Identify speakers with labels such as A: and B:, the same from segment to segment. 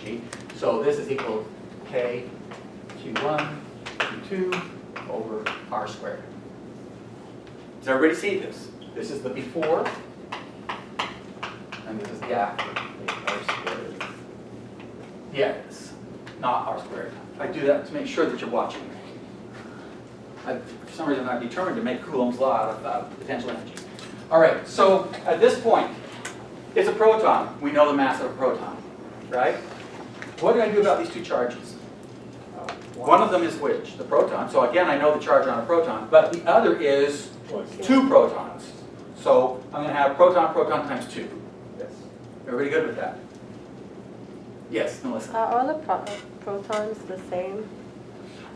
A: energy. So this is equal to K Q1, Q2 over R squared. Does everybody see this? This is the before, and this is the after. R squared. Yes, not R squared. I do that to make sure that you're watching. For some reason, I'm determined to make Coulomb's law out of potential energy. All right, so at this point, it's a proton. We know the mass of a proton, right? What do I do about these two charges? One of them is which? The proton. So again, I know the charge on a proton, but the other is two protons. So I'm going to have proton, proton times 2.
B: Yes.
A: Everybody good with that? Yes, Melissa?
C: Are all the protons the same?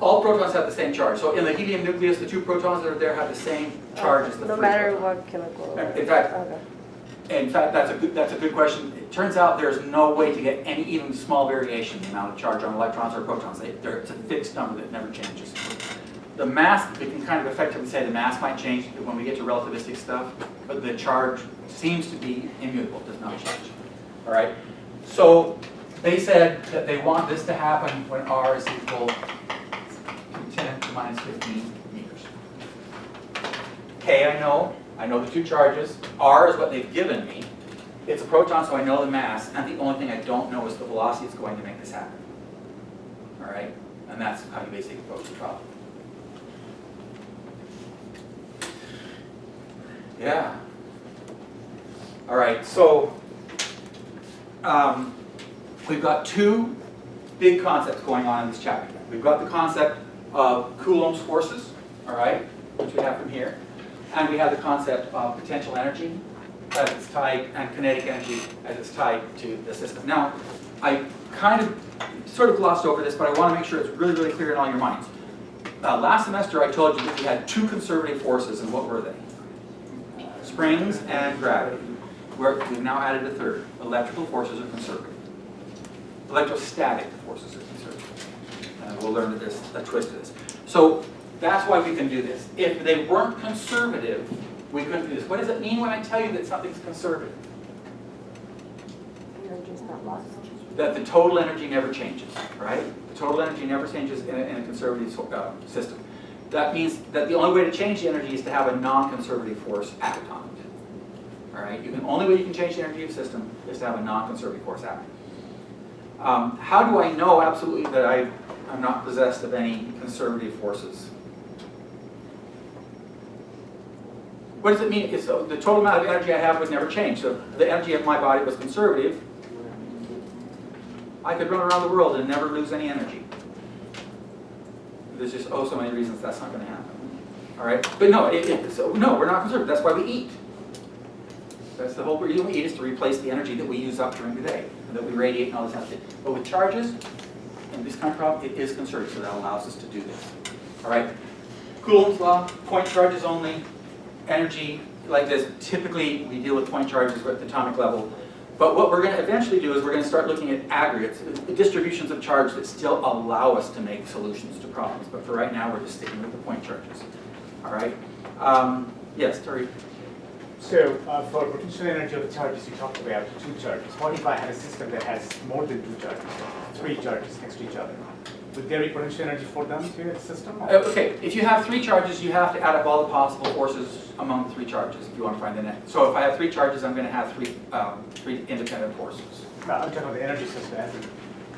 A: All protons have the same charge. So in the helium nucleus, the 2 protons that are there have the same charge as the
C: no
A: 3
C: matter
A: protons.
C: what chemical.
A: In fact,
C: Okay.
A: that's a good question. It turns out there's no way to get any even small variation in the amount of charge on electrons or protons. It's a fixed number that never changes. The mass, we can kind of effectively say the mass might change when we get to relativistic stuff, but the charge seems to be immutable, does not change. All right? So they said that they want this to happen when R is equal to 10 to minus 15 meters. K, I know the 2 charges. R is what they've given me. It's a proton, so I know the mass, and the only thing I don't know is the velocity it's going to make this happen. All right? And that's how you basically approach the problem. Yeah. All right, so we've got 2 big concepts going on in this chapter. We've got the concept of Coulomb's forces, all right, which we have from here. And we have the concept of potential energy as it's tied, and kinetic energy as it's tied to the system. Now, I kind of sort of glossed over this, but I want to make sure it's really, really clear in all your minds. Last semester I told you that we had 2 conservative forces, and what were they? Springs and gravity. We've now added a third. Electrical forces are conservative. Electrostatic forces are conservative. And we'll learn that there's a twist to this. So that's why we can do this. If they weren't conservative, we couldn't do this. What does it mean when I tell you that something's conservative?
C: Energy's not lost.
A: That the total energy never changes, right? The total energy never changes in a conservative system. That means that the only way to change the energy is to have a non-conservative force act on it. All right? The only way you can change the energy of a system is to have a non-conservative force act. How do I know absolutely that I'm not possessed of any conservative forces? What does it mean? So the total amount of energy I have would never change. So if the energy of my body was conservative, I could run around the world and never lose any energy. There's just so many reasons that's not going to happen. All right, but no, no, we're not conservative. That's why we eat. That's the whole reason we eat, is to replace the energy that we use up during the day, and that we radiate and all this stuff. But with charges, in this kind of problem, it is conservative, so that allows us to do this. All right, Coulomb's law, point charges only. Energy like this, typically we deal with point charges at the atomic level. But what we're going to eventually do is we're going to start looking at aggregates, distributions of charge that still allow us to make solutions to problems. But for right now, we're just sticking with the point charges. All right? Yes, Terry?
B: So for potential energy of the charges, you talked about 2 charges. What if I had a system that has more than 2 charges, 3 charges next to each other? Would there be potential energy for them to the system?
A: Okay, if you have 3 charges, you have to add up all the possible forces among the 3 charges if you want to find the net. So if I have 3 charges, I'm going to have 3 independent forces.
B: No, I'm talking about the energy system.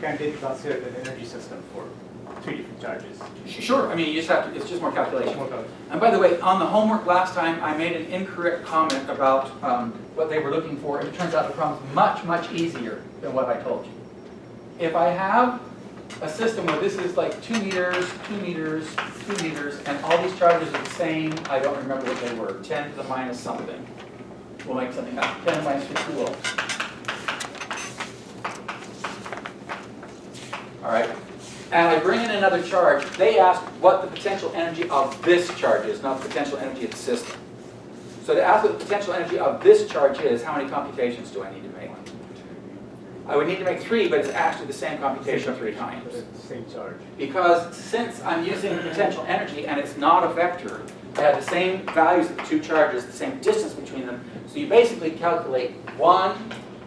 B: Can they consider an energy system for 3 different charges?
A: Sure, I mean, you just have to, it's just more calculation. And by the way, on the homework last time, I made an incorrect comment about what they were looking for, and it turns out the problem's much, much easier than what I told you. If I have a system where this is like 2 meters, 2 meters, 2 meters, and all these charges are the same, I don't remember what they were, 10 to the minus something. We'll make something up, 10 minus 50 volts. All right, and I bring in another charge. They ask what the potential energy of this charge is, not the potential energy of the system. So to ask what the potential energy of this charge is, how many computations do I need to make? I would need to make 3, but it's actually the same computation 3 times.
B: Same charge.
A: Because since I'm using potential energy and it's not a vector, I have the same values of the 2 charges, the same distance between them. So you basically calculate one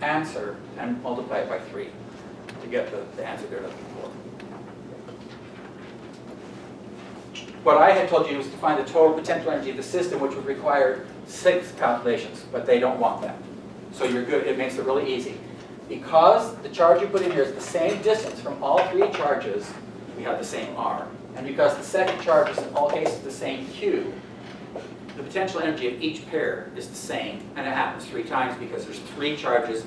A: answer and multiply it by 3 to to get the answer they're looking for. What I had told you was to find the total potential energy of the system, which would require 6 calculations, but they don't want that. So you're good, it makes it really easy. Because the charge you put in here is the same distance from all 3 charges, we have the same R. And because the second charge is in all cases the same Q, the potential energy of each pair is the same, and it happens 3 times because there's 3 charges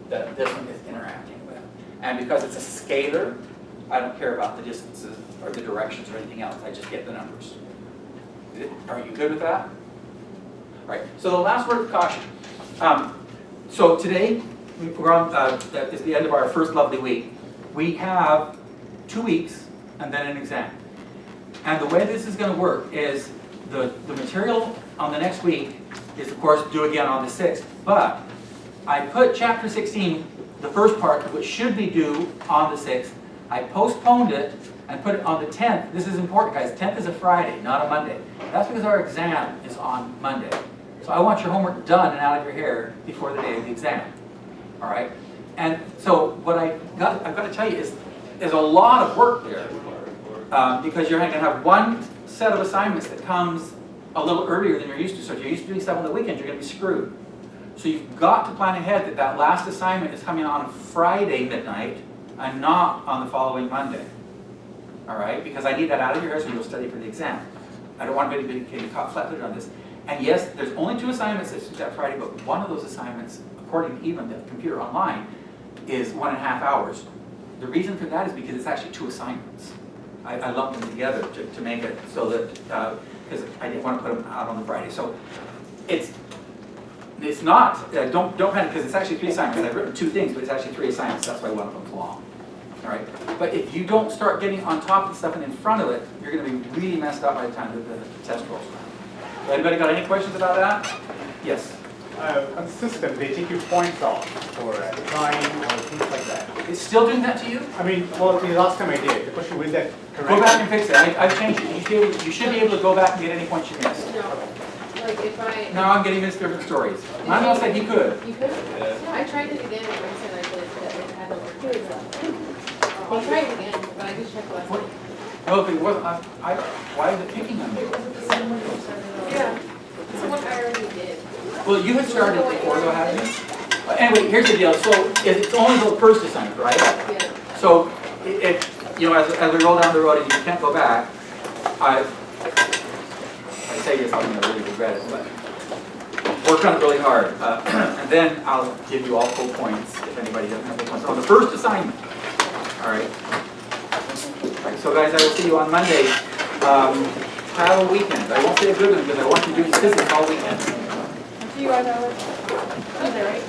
A: that this one is interacting with. And because it's a scalar, I don't care about the distances or the directions or anything else, I just get the numbers. Are you good with that? All right, so the last word of caution. So today, we're on, that is the end of our first lovely week. We have 2 weeks and then an exam. And the way this is going to work is the material on the next week is, of course, due again on the 6th. But I put chapter 16, the first part, which should be due on the 6th. I postponed it and put it on the 10th. This is important, guys. 10th is a Friday, not a Monday. That's because our exam is on Monday. So I want your homework done and out of your hair before the day of the exam. All right? And so what I've got to tell you is there's a lot of work there because you're going to have one set of assignments that comes a little earlier than you're used to. So if you're used to doing stuff on the weekend, you're going to be screwed. So you've got to plan ahead that that last assignment is coming on Friday midnight and not on the following Monday. All right? Because I need that out of your hair so you'll study for the exam. I don't want anybody getting caught flat-footed on this. And yes, there's only 2 assignments that Friday, but one of those assignments, according to even the computer online, is 1.5 hours. The reason for that is because it's actually 2 assignments. I lumped them together to make it so that, because I didn't want to put them out on the Friday. So it's not, don't panic because it's actually 3 assignments. I've written 2 things, but it's actually 3 assignments. That's why one of them's long. All right? But if you don't start getting on top of stuff and in front of it, you're going to be really messed up by the time the test rolls around. Anybody got any questions about that? Yes?
B: On the system, they take your points off for time or things like that.
A: It's still doing that to you?
B: I mean, well, the last time I did, the question was that correct?
A: Go back and fix it. I've changed it. You should be able to go back and get any points you missed.
D: No, like if I.
A: Now I'm getting missed different stories. Manuel said he could.
D: You could? Yeah. I tried it again, and I said I did, but it hadn't worked. I'll try it again, but I just checked last night.
A: No, if it wasn't, why is it picking on me?
D: Yeah, it's the one I already did.
A: Well, you had started before, though, hadn't you? Anyway, here's the deal. So it's only the first assignment, right?
D: Yeah.
A: So if, you know, as we roll down the road and you can't go back, I say this, I'm going to really regret it, but work on it really hard. And then I'll give you all full points if anybody doesn't have full points. On the first assignment, all right? All right, so guys, I will see you on Monday. Have a weekend. I won't say a good one because I want you to do physics all weekend.
D: See you guys, Tuesday, right?